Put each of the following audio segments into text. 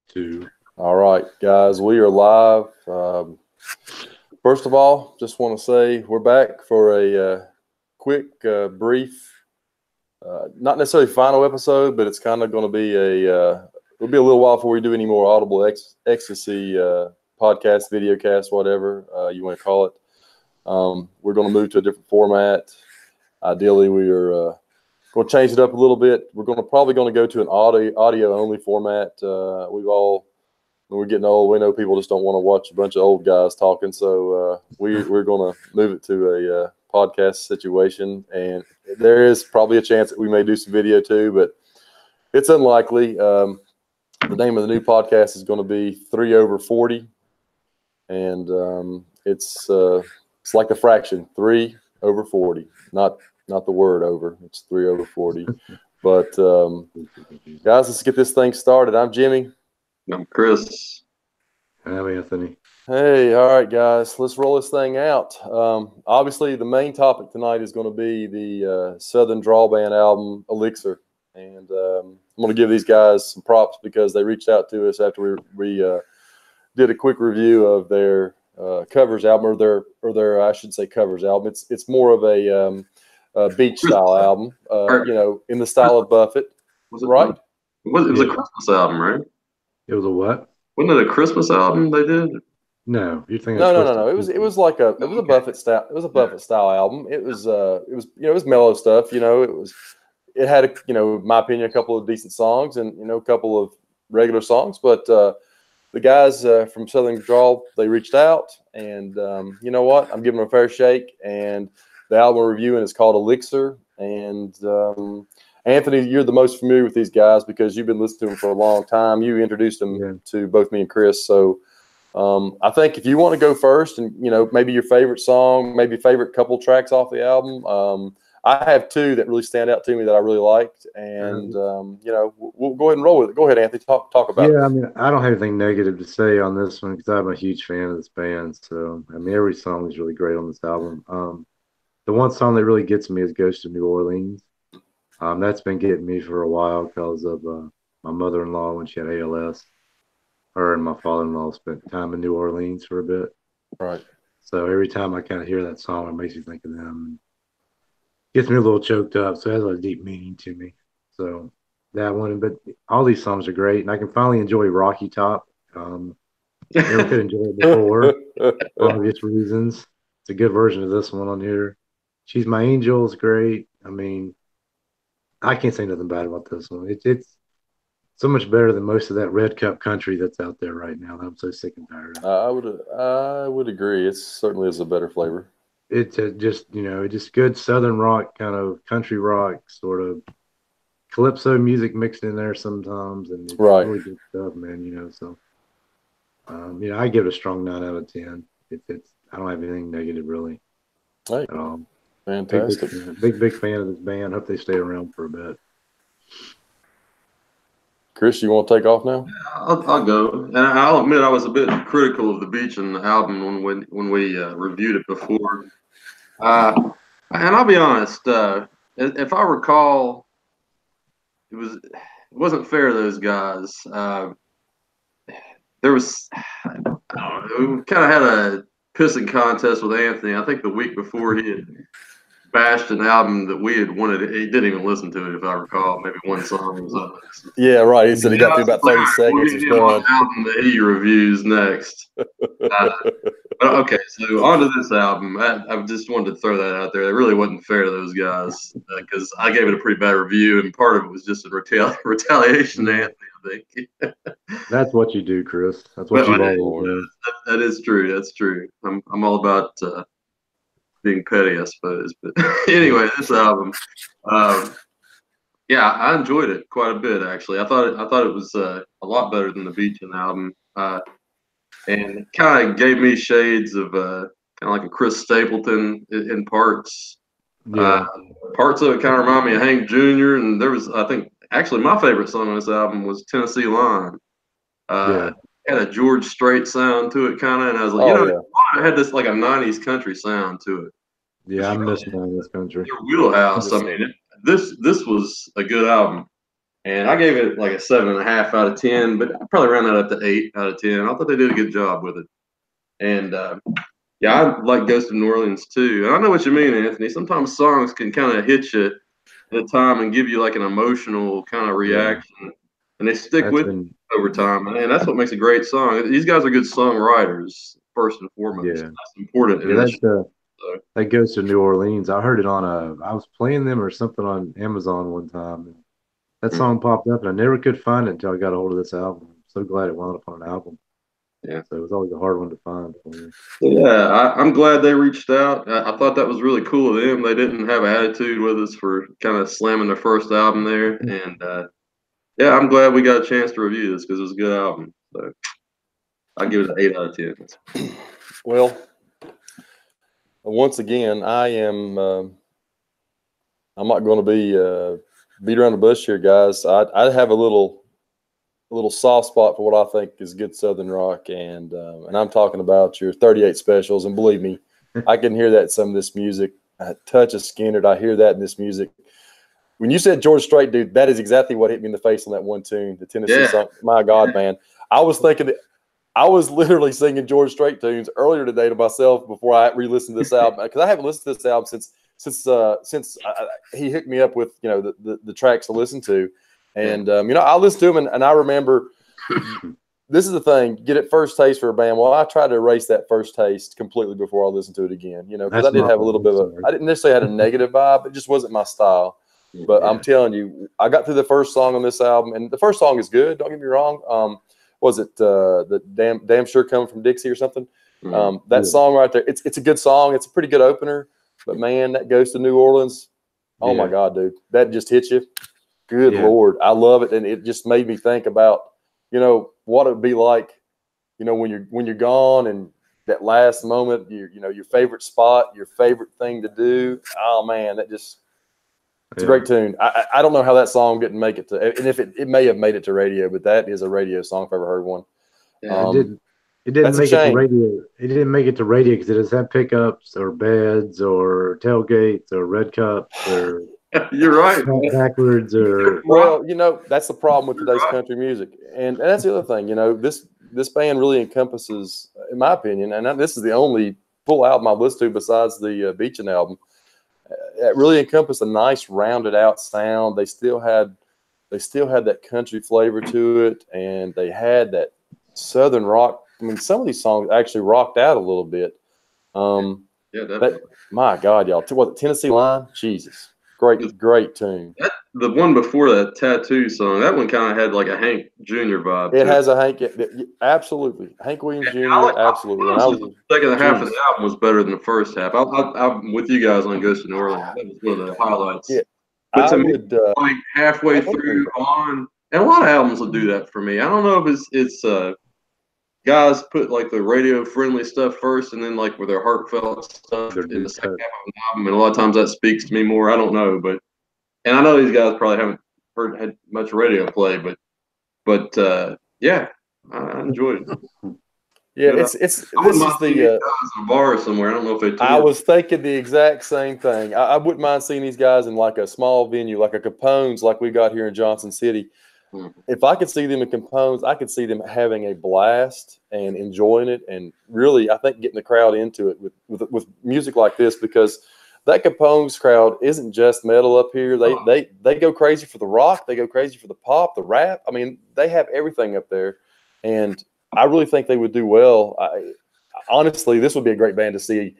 Two. All right, guys, we are live. First of all, just want to say we're back for a quick, brief, not necessarily final episode, but it's kind of going to be it'll be a little while before we do any more Audible Ecstasy podcast, video cast, whatever you want to call it. We're going to move to a different format. Ideally, we are going to change it up a little bit. We're probably going to go to an audio only format. When we're getting old, we know people just don't want to watch a bunch of old guys talking. So we're going to move it to a podcast situation. And there is probably a chance that we may do some video too, but it's unlikely. The name of the new podcast is going to be 3 over 40. And it's like the fraction, 3 over 40. Not the word over. It's 3 over 40. But guys, let's get this thing started. I'm Jimmy. I'm Chris. I'm Anthony. Hey, all right, guys, let's roll this thing out. Obviously, the main topic tonight is going to be the Southern Drawl Band album, Elixir. And I'm going to give these guys some props because they reached out to us after we did a quick review of their covers album, or their I should say covers album. It's more of a beach style album, in the style of Buffett. Was it right? It was a Christmas album, right? It was a what? Wasn't it a Christmas album they did? No, you're thinking. No. It was a Buffett style. It was a Buffett style album. It was mellow stuff. It had my opinion, a couple of decent songs and a couple of regular songs. But the guys from Southern Drawl, they reached out, and you know what? I'm giving them a fair shake. And the album we're reviewing is called Elixir. And Anthony, you're the most familiar with these guys because you've been listening to them for a long time. You introduced them to both me and Chris. So I think if you want to go first and, maybe your favorite song, maybe favorite couple tracks off the album, I have two that really stand out to me that I really liked. And, we'll go ahead and roll with it. Go ahead, Anthony, talk about it. Yeah, I mean, I don't have anything negative to say on this one because I'm a huge fan of this band. So, I mean, every song is really great on this album. The one song that really gets me is Ghost of New Orleans. That's been getting me for a while because of my mother-in-law when she had ALS. Her and my father-in-law spent time in New Orleans for a bit. Right. So every time I kind of hear that song, it makes me think of them. Gets me a little choked up, so it has a deep meaning to me. So that one, but all these songs are great, and I can finally enjoy Rocky Top. Never could enjoy it before for obvious reasons. It's a good version of this one on here. She's My Angel is great. I mean, I can't say nothing bad about this one. It's so much better than most of that Red Cup country that's out there right now that I'm so sick and tired of. I would agree. It certainly is a better flavor. It's just good Southern rock, kind of country rock, sort of calypso music mixed in there sometimes, and it's really good stuff, man. So I give it a strong 9 out of 10. I don't have anything negative really. Hey, fantastic. Big fan of this band. Hope they stay around for a bit. Chris, you want to take off now? I'll go. And I'll admit I was a bit critical of the Beachin album when we reviewed it before. And I'll be honest, if I recall, it wasn't fair to those guys. There was, I don't know, we kind of had a pissing contest with Anthony. I think the week before he had bashed an album that we had wanted. He didn't even listen to it, if I recall. Maybe one song was on it. Yeah, right. He said he got through about 30 seconds. It's done. Album that he reviews next. Okay, so on to this album. I just wanted to throw that out there. It really wasn't fair to those guys because I gave it a pretty bad review, and part of it was just a retaliation to Anthony, I think. That's what you do, Chris. That's what you do. That is true. That's true. I'm all about being petty, I suppose. But anyway, this album, I enjoyed it quite a bit, actually. I thought it was a lot better than the Beachin album, and it kind of gave me shades of kind of like a Chris Stapleton in parts. Yeah. Parts of it kind of remind me of Hank Jr. And there was, I think, actually my favorite song on this album was Tennessee Line. Had a George Strait sound to it, kind of, and I was like, it had this like a '90s country sound to it. Yeah, I miss '90s country. Your wheelhouse. I mean, this was a good album, And I gave it like a 7.5 out of 10, but I probably ran that up to 8 out of 10. I thought they did a good job with it. And yeah, I like Ghost of New Orleans too. And I know what you mean, Anthony. Sometimes songs can kind of hit you at a time and give you like an emotional kind of reaction, and they stick with you over time. And that's what makes a great song. These guys are good songwriters, first and foremost. Yeah, that's important. Yeah, that goes to New Orleans. I heard it on I was playing them or something on Amazon one time. And that song popped up, and I never could find it until I got a hold of this album. I'm so glad it wound up on an album. Yeah. So it was always a hard one to find for me. Yeah, I'm glad they reached out. I thought that was really cool of them. They didn't have an attitude with us for kind of slamming their first album there. And yeah, I'm glad we got a chance to review this because it was a good album. So I'll give it an 8 out of 10. Well, once again, I'm not going to be beat around the bush here, guys. I have a little soft spot for what I think is good Southern rock, and I'm talking about your 38 specials. And believe me, I can hear that in some of this music. Touch of Skinner, I hear that in this music. When you said George Strait, dude, that is exactly what hit me in the face on that one tune, the Tennessee song. My God, man. I was thinking that I was literally singing George Strait tunes earlier today to myself before I re-listened to this album, because I haven't listened to this album since he hooked me up with, you know, the tracks to listen to. And, you know, I listened to him, and I remember this is the thing, get it first taste for a band. Well, I tried to erase that first taste completely before I listened to it again, you know, because I did have a little bit of I didn't necessarily have a negative vibe. It just wasn't my style. But I'm telling you, I got through the first song on this album, and the first song is good. Don't get me wrong. Was it the damn sure coming from Dixie or something? That song right there, it's a good song. It's a pretty good opener. But man, that goes to New Orleans. Oh my God, dude, that just hits you. Good Lord, I love it, and it just made me think about, you know, what it'd be like, you know, when you're gone and that last moment, you know, your favorite spot, your favorite thing to do. Oh man, that just. It's a great tune. I don't know how that song didn't make it to, and if it may have made it to radio, but that is a radio song if I ever heard one. It didn't make it to radio. It didn't make it to radio because it doesn't have pickups or beds or tailgates or red cups or you're right, backwards or. Well, you know, that's the problem with today's country music, and that's the other thing. You know, this band really encompasses, in my opinion, and this is the only full album I've listened to besides the Beachin album. It really encompassed a nice rounded out sound. They still had that country flavor to it, and they had that Southern rock. I mean, some of these songs actually rocked out a little bit. Definitely. My God, y'all! What, Tennessee Line? Jesus, great tune. The one before that, Tattoo song, that one kind of had like a Hank Jr. vibe. It has a Hank, absolutely. Hank Williams Jr. Absolutely. The second half of the album was better than the first half. I'm with you guys on Ghost of New Orleans. That was one of the highlights. Yeah, but to me, like halfway through on, and a lot of albums will do that for me. I don't know if it's guys put like the radio friendly stuff first, and then like with their heartfelt stuff in the second half of the album. And a lot of times that speaks to me more. I don't know, but. And I know these guys probably haven't had much radio play, but yeah, I enjoyed it. Yeah, this is the a bar somewhere. I don't know if they. I was thinking the exact same thing. I wouldn't mind seeing these guys in like a small venue, like a Capone's, like we got here in Johnson City. If I could see them in Capone's, I could see them having a blast and enjoying it, and really, I think getting the crowd into it with music like this, because that Capone's crowd isn't just metal up here. They go crazy for the rock. They go crazy for the pop, the rap. I mean, they have everything up there, and I really think they would do well. Honestly, this would be a great band to see.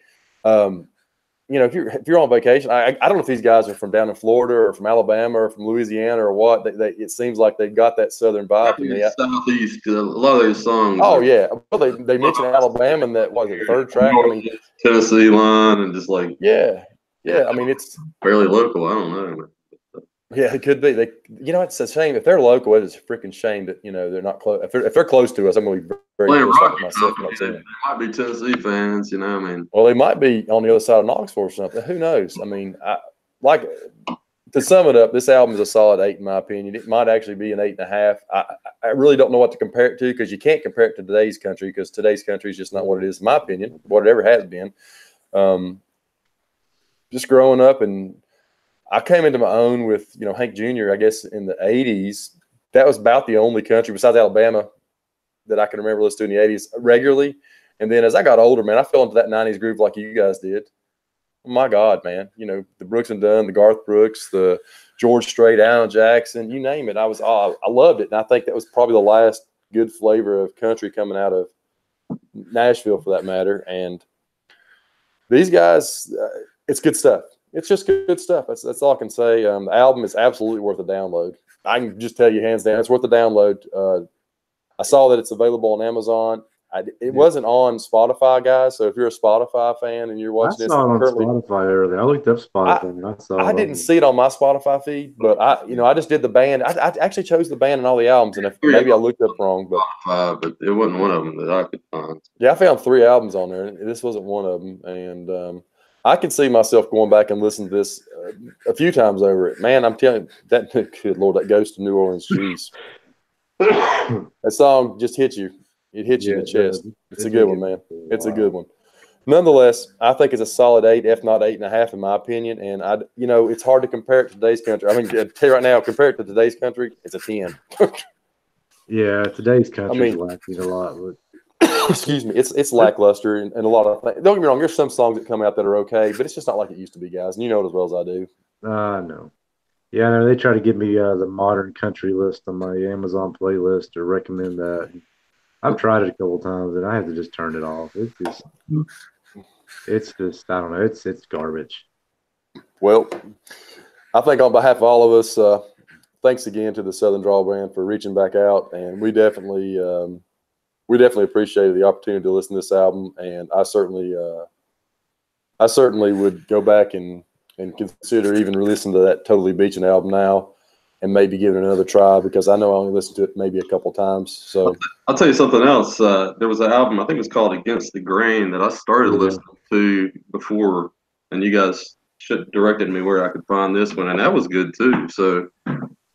You know, if you're on vacation, I don't know if these guys are from down in Florida or from Alabama or from Louisiana or what. It seems like they've got that Southern vibe to me. Southeast, because a lot of their songs. Oh yeah, well they mentioned Alabama in that the third track. I mean, Tennessee Line and just like yeah. I mean, it's fairly local. I don't know. Yeah, it could be. You know, it's a shame if they're local. It is a freaking shame that, you know, they're not close. If they're close to us, I'm going to be very pissed off myself. They might be Tennessee fans, you know. I mean, well, they might be on the other side of Knoxville or something. Who knows? I mean, to sum it up, this album is a solid 8 in my opinion. It might actually be an 8.5. I really don't know what to compare it to, because you can't compare it to today's country, because today's country is just not what it is, in my opinion, what it ever has been. Just growing up and I came into my own with, Hank Jr., I guess, in the 80s. That was about the only country besides Alabama that I can remember listening to in the 80s regularly. And then as I got older, man, I fell into that 90s groove like you guys did. Oh my God, man. The Brooks and Dunn, the Garth Brooks, the George Strait, Alan Jackson, you name it. I loved it. And I think that was probably the last good flavor of country coming out of Nashville, for that matter. And these guys, it's good stuff. It's just good stuff. That's all I can say. The album is absolutely worth a download. I can just tell you hands down, it's worth a download. I saw that it's available on Amazon. It wasn't on Spotify, guys. So if you're a Spotify fan and you're watching this, I saw it on Spotify earlier. I looked up Spotify and I saw. I didn't see it on my Spotify feed, but I just did the band. I actually chose the band and all the albums, and maybe I looked up wrong, but it wasn't one of them that I could find. Yeah, I found 3 albums on there, and this wasn't one of them. And I can see myself going back and listening to this a few times over it. Man, I'm telling you, that good Lord, that Ghost of New Orleans, jeez. That song just hits you. It hits you in the chest. It's a good one, man. It's a good one. Nonetheless, I think it's a solid 8, if not 8.5, in my opinion. And it's hard to compare it to today's country. I mean, I tell you right now, compared to today's country, it's a 10. Yeah, today's country is lacking a lot. Excuse me, it's lackluster and a lot of things. Don't get me wrong. There's some songs that come out that are okay, but it's just not like it used to be, guys. And you know it as well as I do. No. Yeah, I know they try to give me the modern country list on my Amazon playlist or recommend that. I've tried it a couple times and I have to just turn it off. It's just I don't know. It's garbage. Well, I think on behalf of all of us, thanks again to the Southern Drawl Band for reaching back out, and we definitely appreciated the opportunity to listen to this album, and I certainly would go back and consider even re-listening to that Totally Beachin' album now, and maybe give it another try, because I know I only listened to it maybe a couple times. So I'll tell you something else. There was an album, I think it was called Against the Grain, that I started listening to before, and you guys directed me where I could find this one, and that was good too. So,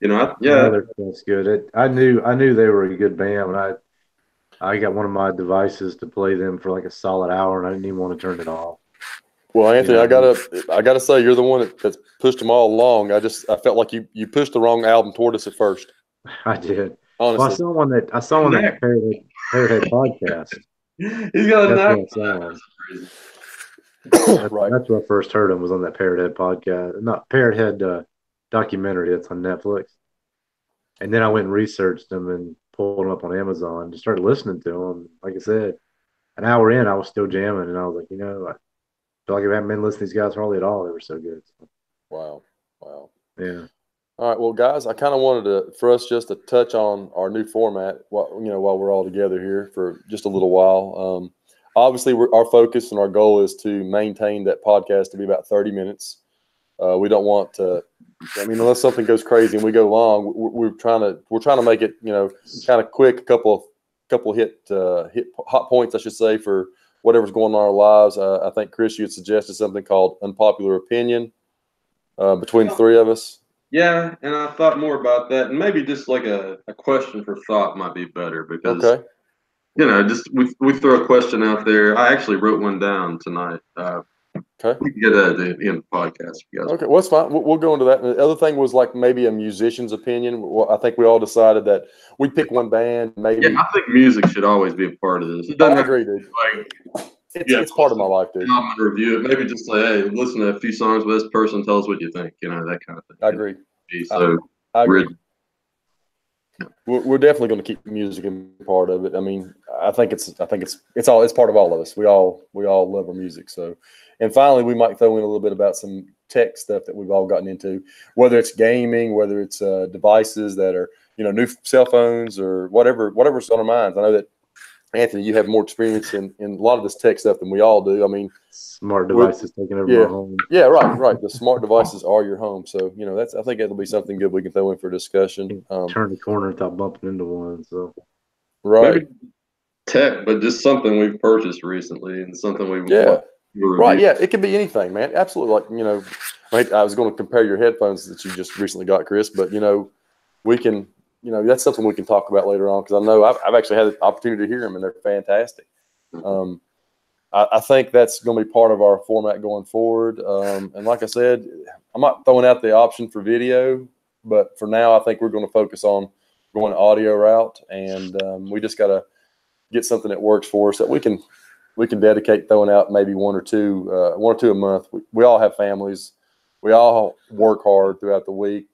that's good. I knew they were a good band when I got one of my devices to play them for like a solid hour, and I didn't even want to turn it off. Well, Anthony, I gotta say, you're the one that's pushed them all along. I felt like you pushed the wrong album toward us at first. I did. Honestly, well, I saw one that Parrothead podcast. He's got a right. That's where I first heard him, was on that Parrothead podcast, not Parrothead documentary that's on Netflix. And then I went and researched them and pulled them up on Amazon and just started listening to them. Like I said, an hour in, I was still jamming, and I was like, I feel like I haven't been listening to these guys hardly at all. They were so good. Wow. Yeah. All right, well, guys, I kind of wanted for us just to touch on our new format, while we're all together here for just a little while. Obviously, our focus and our goal is to maintain that podcast to be about 30 minutes. We don't want to. Unless something goes crazy and we go long, we're trying to make it, kind of quick. A couple hit hot points, I should say, for whatever's going on in our lives. I think, Chris, you had suggested something called Unpopular Opinion between the 3 of us. Yeah, and I thought more about that, and maybe just like a question for thought might be better, because just we throw a question out there. I actually wrote one down tonight. Okay, we can get that at the end of the podcast. If you guys okay, well, that's fine. We'll go into that. And the other thing was like maybe a musician's opinion. Well, I think we all decided that we pick one band. Maybe. Yeah, I think music should always be a part of this. It doesn't agree, dude. It's part of my life, dude. I'm gonna review it. Maybe just say, hey, listen to a few songs with this person. Tell us what you think. That kind of thing. I agree. So I agree. We're definitely going to keep music in part of it. I think it's part of all of us. We all love our music. So, and finally, we might throw in a little bit about some tech stuff that we've all gotten into, whether it's gaming, whether it's devices that are new cell phones or whatever's on our minds. I know that, Anthony, you have more experience in a lot of this tech stuff than we all do. Smart devices taking over our home. Yeah, right. The smart devices are your home. So, I think it'll be something good we can throw in for discussion. Turn the corner without bumping into one. So, right. Maybe tech, but just something we've purchased recently and something we right. Yeah, it could be anything, man. Absolutely. I was going to compare your headphones that you just recently got, Chris, but we can. That's something we can talk about later on, because I know I've actually had the opportunity to hear them, and they're fantastic. I think that's going to be part of our format going forward. And like I said, I'm not throwing out the option for video, but for now, I think we're going to focus on going audio route, and we just got to get something that works for us that we can dedicate throwing out maybe one or two a month. We all have families. We all work hard throughout the week.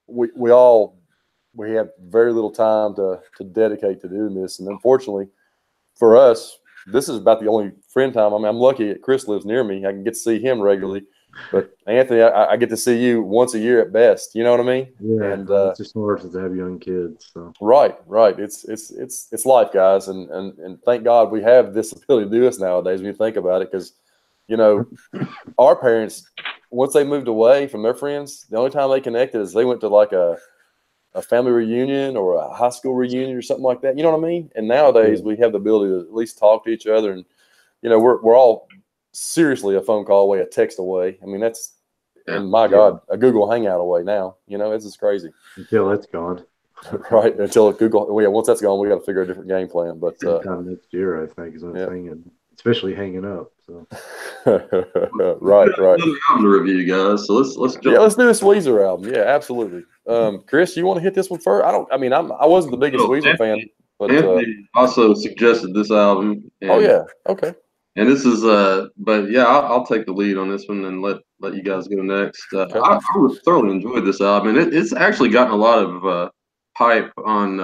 We have very little time to dedicate to doing this, and unfortunately for us, this is about the only friend time. I mean, I'm lucky that Chris lives near me. I can get to see him regularly. But Anthony, I get to see you once a year at best. You know what I mean? Yeah, and it's just hard to have young kids. So right. It's life, guys, and thank God we have this ability to do this nowadays. When you think about it, because our parents, once they moved away from their friends, the only time they connected is they went to like a family reunion or a high school reunion or something like that. You know what I mean? And nowadays we have the ability to at least talk to each other, and we're all seriously a phone call away, a text away. I mean, that's, and my God, a Google Hangout away now. This is crazy. Until that's gone. Right. Until Google, once that's gone, we got to figure a different game plan. But sometime next year, I think, is what I'm thinking, especially hanging up. So right. Another album to review, guys. So let's jump. Yeah, let's do this Weezer album. Yeah, absolutely. Chris, you want to hit this one first? I wasn't the biggest Weezer fan, but Anthony also suggested this album. And, okay. And this is but yeah, I'll take the lead on this one and let you guys go next. Okay. I thoroughly enjoyed this album, and it's actually gotten a lot of hype on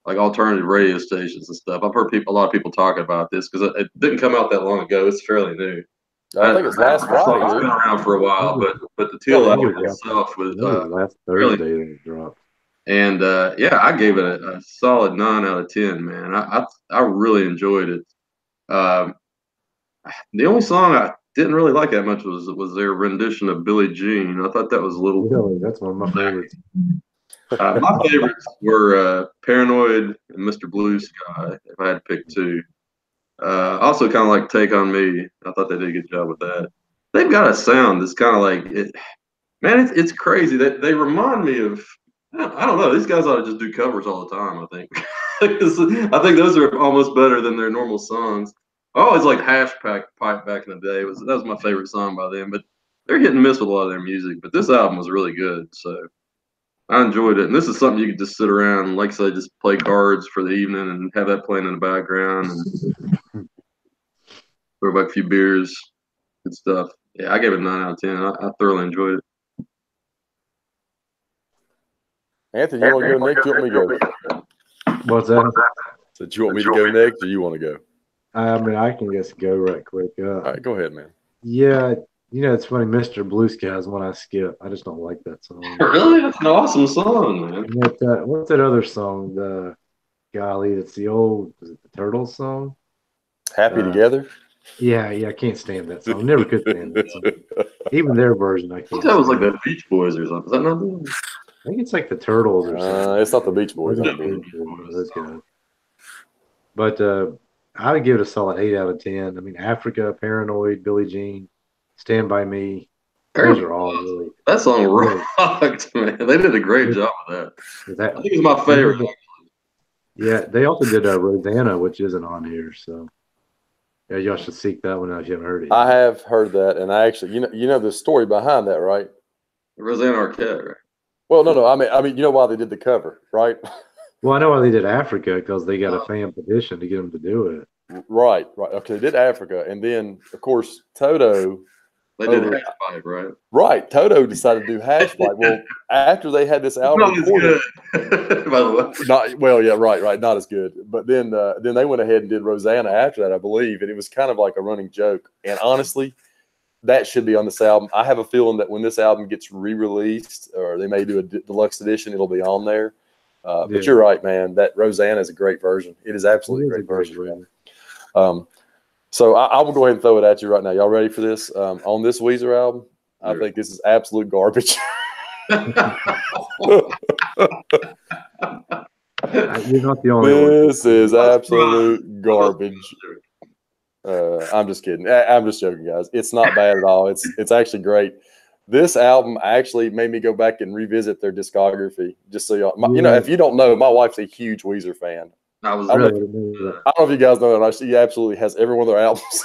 like alternative radio stations and stuff. I've heard a lot of people talking about this because it didn't come out that long ago. It's fairly new. I think it's last Friday. It's been around for a while, but the Teal album itself was last Thursday it dropped. And I gave it a solid 9 out of 10. Man, I really enjoyed it. The only song I didn't really like that much was their rendition of Billie Jean. I thought that was a little. Really, that's one of my favorites. My favorites were Paranoid and Mr. Blue Sky, if I had to pick two. Also, kind of like Take on Me. I thought they did a good job with that. They've got a sound that's kind of like it. Man, it's crazy. They remind me of. I don't know. These guys ought to just do covers all the time. I think. I think those are almost better than their normal songs. I always liked Hash Pipe back in the day. That was my favorite song by them. But they're hit and miss with a lot of their music. But this album was really good. So I enjoyed it. And this is something you could just sit around and, like I said, just play cards for the evening and have that playing in the background and throw back a few beers. Good stuff. Yeah, I gave it a 9 out of 10. I thoroughly enjoyed it. Anthony, you want to go next? You want me to go? What's that? So do you want me to go next, or you want to go? I mean, I can just go right quick. All right, go ahead, man. Yeah, it's funny. Mr. Blue Sky is one I skip. I just don't like that song. Really? That's an awesome song, man. What's that other song? It's the old, was it the Turtles song? Happy Together? Yeah, I can't stand that song. Never could stand that song. Even their version, I can't. I thought that was like the Beach Boys or something. Is that not them? I think it's like the Turtles or something. It's not the Beach Boys. That's good. But I would give it a solid 8 out of 10. I mean, Africa, Paranoid, Billie Jean, Stand By Me. Those are all really. That song rocked, man. They did a great job with that. I think it's my favorite. Yeah, they also did Rosanna, which isn't on here. So, yeah, y'all should seek that one out if you haven't heard it yet. I have heard that, and I actually, you know the story behind that, right? Rosanna Arquette, right? Well, no. I mean, you know why they did the cover, right? Well, I know why they did Africa, because they got a fan petition to get them to do it. Right. Okay, they did Africa, and then of course Toto. They did Hash Pipe, right? Right. Toto decided to do Hash Pipe. Well, after they had this album recorded, by the way. Right. Not as good. But then they went ahead and did Rosanna after that, I believe, and it was kind of like a running joke. And honestly, that should be on this album. I have a feeling that when this album gets re-released, or they may do a deluxe edition, it'll be on there. But you're right, man. That Rosanna is a great version. It is absolutely a great version. So I will go ahead and throw it at you right now. Y'all ready for this? On this Weezer album, I think this is absolute garbage. You're not the only one. This is absolute garbage. I'm just kidding. I'm just joking, guys. It's not bad at all. It's actually great. This album actually made me go back and revisit their discography. Just so y'all, if you don't know, my wife's a huge Weezer fan. I was I don't, Really? I didn't know I don't know if you guys know that. She absolutely has every one of their albums.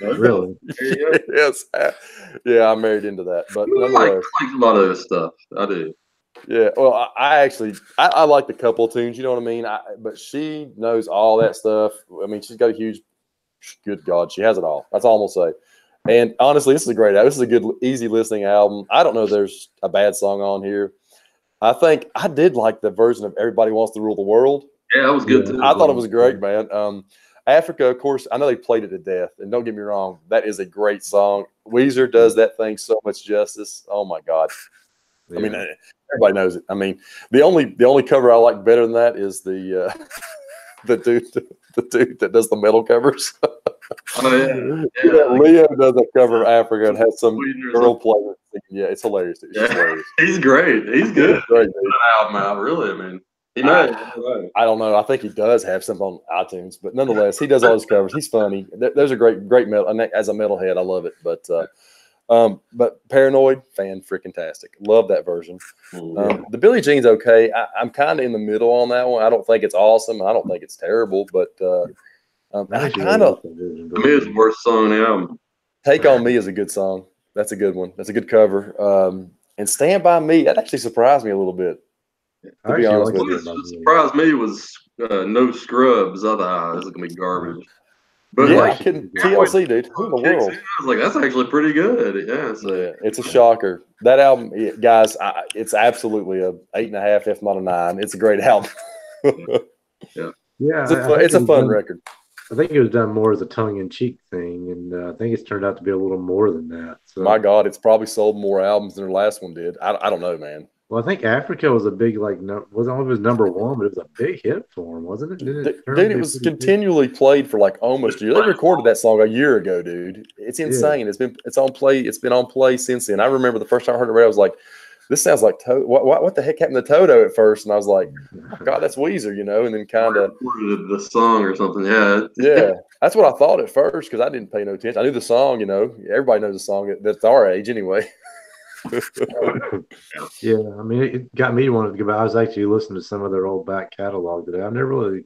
that. Really? Yes. Yeah, I'm married into that. But I nonetheless, like a lot of this stuff. I do. yeah. Well, I actually I like the couple of tunes. You know what I mean? But she knows all that stuff. I mean, she's got a huge. Good God, she has it all. That's all I'm gonna say. And honestly, this is a great album. This is a good, easy listening album. I don't know if there's a bad song on here. I think I did like the version of "Everybody Wants to Rule the World." Yeah, that was good Yeah. too. I thought it was great, man. Africa, of course, I know they played it to death, and don't get me wrong, that is a great song. Weezer does that thing so much justice. Oh my God! I mean, everybody knows it. I mean, the only cover I like better than that is the the dude that does the metal covers. Oh yeah. Leo does a cover of Africa and has some girl play it. Yeah, it's hilarious. It's just hilarious. He's great. He's good. He's great, dude. Album out, really. I mean, he knows. I don't know. I think he does have some on iTunes, but nonetheless, he does all his covers. He's funny. There's a great metal. As a metalhead, I love it. But Paranoid, fan freaking tastic. Love that version. The Billie Jean's okay. I'm kind of in the middle on that one. I don't think it's awesome. I don't think it's terrible, but I kind of. To me, it's the worst song on the album. Take on Me is a good song. That's a good one. That's a good cover. And Stand By Me, that actually surprised me a little bit. To be honest with you. What surprised me was No Scrubs. I thought this is gonna be garbage. But yeah, TLC, dude. Who in the world? I was like, that's actually pretty good. Yeah, yeah, it's a shocker. That album, guys, it's absolutely a 8.5, if not a 9. It's a great album. Yeah, it's a fun record. I think it was done more as a tongue-in-cheek thing, and I think it's turned out to be a little more than that. So, my God, it's probably sold more albums than their last one did. I don't know, man. Well, I think Africa was a big, wasn't only was number one, but it was a big hit for him, wasn't it? Dude, it was continually played for like almost a year. They recorded that song a year ago, dude. It's insane. Yeah. It's been on play since then. I remember the first time I heard it, I was like, this sounds like what the heck happened to Toto at first? And I was like, oh, God, that's Weezer, and then kind of the song or something. Yeah, that's what I thought at first because I didn't pay no attention. I knew the song, everybody knows the song that's our age anyway. Yeah, I mean, it got me wanting to go back. I was actually listening to some of their old back catalog today. I've never really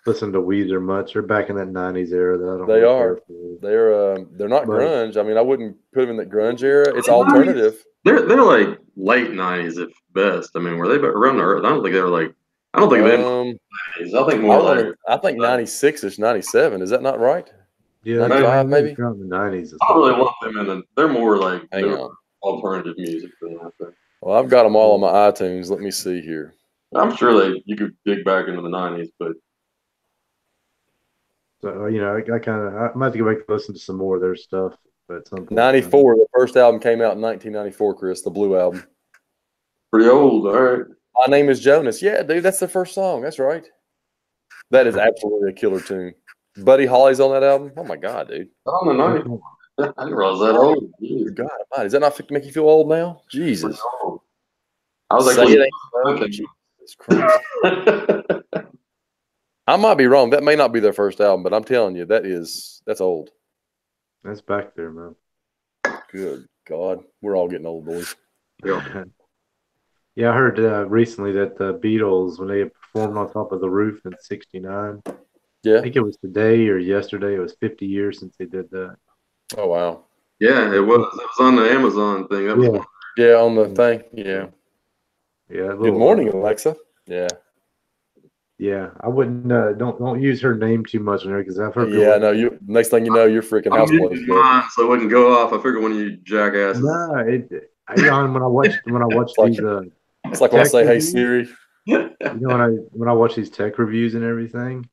listened to Weezer much. They're back in that '90s era that I don't. They are. They're not grunge. I mean, I wouldn't put them in the grunge era. It's alternative. They're like late '90s at best. I mean, were they around the earth? I don't think they were like. I don't think they. I think more like. I think '96ish, '97. Is that not right? Yeah, '95 maybe. Around the '90s. I don't really want them in. They're more like. Alternative music for them. Well, I've got them all on my iTunes. Let me see here. I'm sure you could dig back into the '90s, but so I might have to go back and listen to some more of their stuff. But some '94, the first album came out in 1994. Chris, the Blue Album. Pretty old, all right. My Name Is Jonas. Yeah, dude, that's the first song. That's right. That is absolutely a killer tune. Buddy Holly's on that album. Oh my God, dude. On the '90s. I didn't realize that old. God, does that not make you feel old now? Jesus. I was like, Jesus Christ. I might be wrong. That may not be their first album, but I'm telling you, that's old. That's back there, man. Good God. We're all getting old, boys. Yeah, I heard recently that the Beatles, when they performed on top of the roof in '69, yeah, I think it was today or yesterday, it was 50 years since they did that. Oh, wow. Yeah, it was. It was on the Amazon thing. Yeah, on the thing. Yeah. Yeah. Good morning, Alexa. Yeah. Yeah, I wouldn't. Don't use her name too much on there because I've heard. Yeah, no. You next thing you know, your freaking house plays. So it wouldn't go off. I figured one of you jackasses. No, when I watch these. It's like when I say, "Hey Siri." When I watch these tech reviews and everything.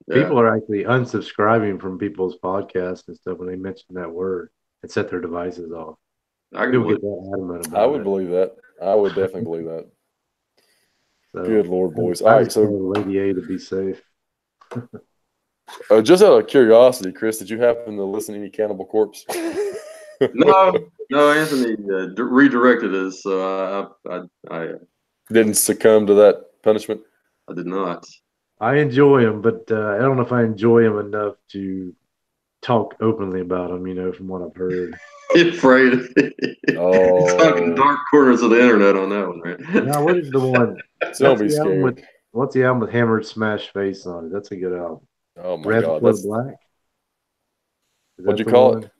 Yeah. People are actually unsubscribing from people's podcasts and stuff when they mention that word and set their devices off. I would believe that. I would definitely believe that. So, good Lord, boys. All right, so Lady A to be safe. Just out of curiosity, Chris, did you happen to listen to any Cannibal Corpse? No. Anthony redirected us, so I didn't succumb to that punishment. I did not. I enjoy them, but I don't know if I enjoy them enough to talk openly about them, from what I've heard. You're afraid. Talking dark corners of the internet on that one, right? Now, what is the one? Don't be scared. what's the album with Hammered Smash Face on it? That's a good album. Oh my Red God, Before the Black. Is what'd that you the call one? it?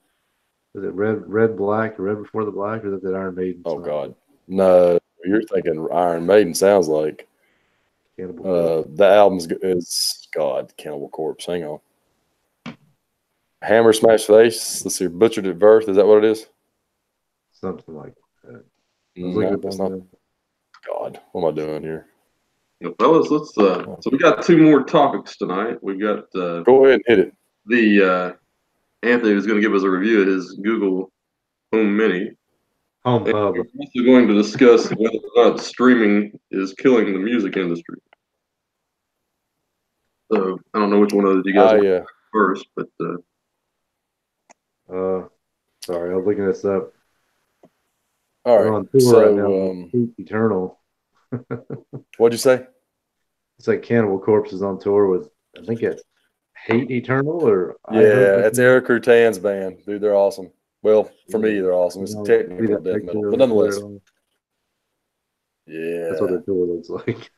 Is it Red Black, Red Before the Black, or is that that Iron Maiden Oh song? God, no, you're thinking Iron Maiden. Sounds like Cannibal Corpse. the album's is God, Cannibal Corpse. Hang on, Hammer Smash Face. Let's see, Butchered at Birth. Is that what it is? Something like that. I was looking No, up that's on not. the God, what am I doing here? Fellas, let's so we got two more topics tonight. We got Go ahead and hit it. the Anthony was going to give us a review of his Google Home Mini. Home And Pub. we're also going to discuss whether or not streaming is killing the music industry. So I don't know which one of you guys want first, but Sorry, I was looking this up. all We're right. on tour So, right now. Hate Eternal. what'd you say? It's like Cannibal Corpse is on tour with, I think it's Hate Eternal or I Hope Yeah, it's Eternal. Eric Rutan's band, dude. They're awesome. Well, for me, they're awesome. It's You know, see technical that death picture metal, of but the nonetheless, Twitter? yeah, That's what the tour looks like.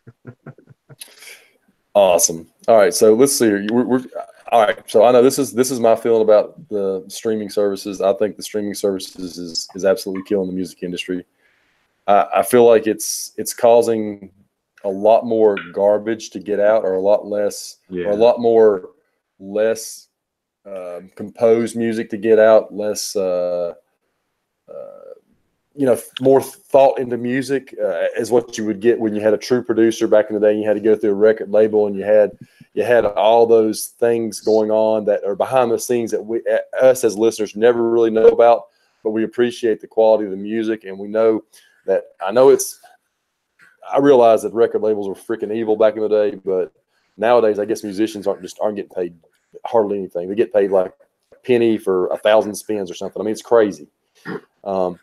awesome. All right, so let's see here. We're all right. So I know this is my feeling about the streaming services. I think the streaming services is absolutely killing the music industry. I feel like it's causing a lot more garbage to get out, or a lot less, or a lot more less composed music to get out, less more thought into music is what you would get when you had a true producer back in the day. And you had to go through a record label, and you had all those things going on that are behind the scenes that us as listeners never really know about, but we appreciate the quality of the music, and we know that. I realize that record labels were freaking evil back in the day, but nowadays I guess musicians aren't getting paid hardly anything. They get paid like a penny for 1,000 spins or something. I mean, it's crazy. I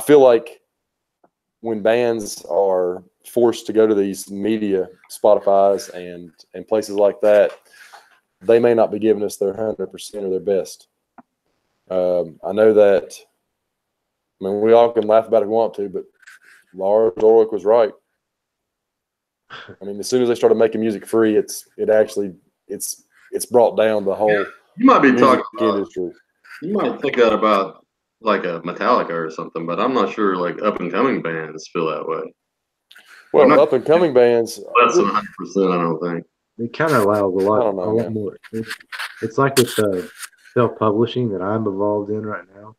feel like when bands are forced to go to these media, Spotify's and places like that, they may not be giving us their 100% or their best. I know that. I mean, we all can laugh about it if we want to, but Lars Ulrich was right. I mean, as soon as they started making music free, it's brought down the whole. You might be talking about, industry. You might think that about like a Metallica or something, but I'm not sure like up and coming bands feel that way. Well, up and coming bands, less than 100%, I don't think. It kind of allows a lot man. more. It's like with self-publishing that I'm involved in right now.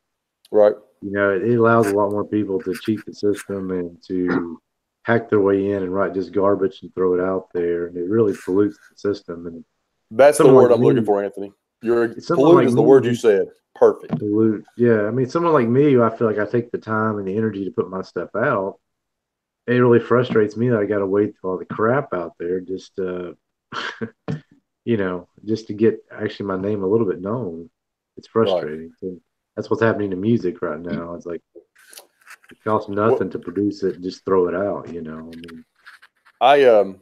Right. You know, it allows a lot more people to cheat the system and to hack their way in and write just garbage and throw it out there, and it really pollutes the system. And that's the word I'm looking for, Anthony. Pollute is the word you said. Perfect. Pollute. Yeah, I mean, someone like me, I feel like I take the time and the energy to put my stuff out. It really frustrates me that I got to wait till all the crap out there just just to get actually my name a little bit known. It's frustrating. Right. That's what's happening to music right now. It's like it costs nothing to produce it, just throw it out. I mean,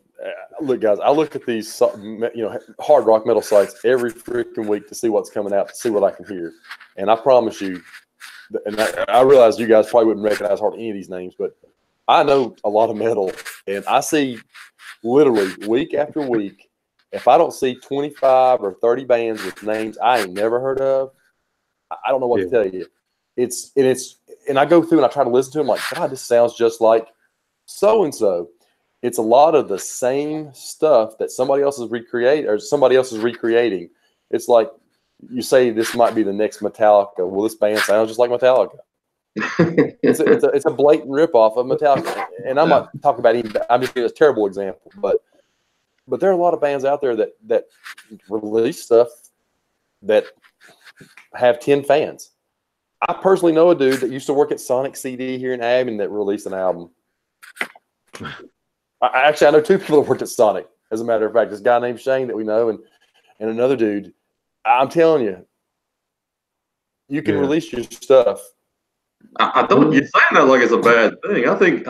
look, guys. I look at these, hard rock metal sites every freaking week to see what's coming out, to see what I can hear, and I promise you, and I realize you guys probably wouldn't recognize hardly any of these names, but I know a lot of metal, and I see literally week after week. If I don't see 25 or 30 bands with names I ain't never heard of, I don't know what to tell you. And I go through and I try to listen to them like, God, this sounds just like so and so. It's a lot of the same stuff that somebody else is recreating. It's like you say this might be the next Metallica. Well, this band sounds just like Metallica. it's a blatant ripoff of Metallica. And I'm not talking about I'm just giving a terrible example, but there are a lot of bands out there that release stuff that have 10 fans. I personally know a dude that used to work at Sonic CD here in Abington that released an album. I know two people that worked at Sonic, as a matter of fact. This guy named Shane that we know, and another dude. I'm telling you, you can release your stuff. I don't. You're saying that like it's a bad thing. I think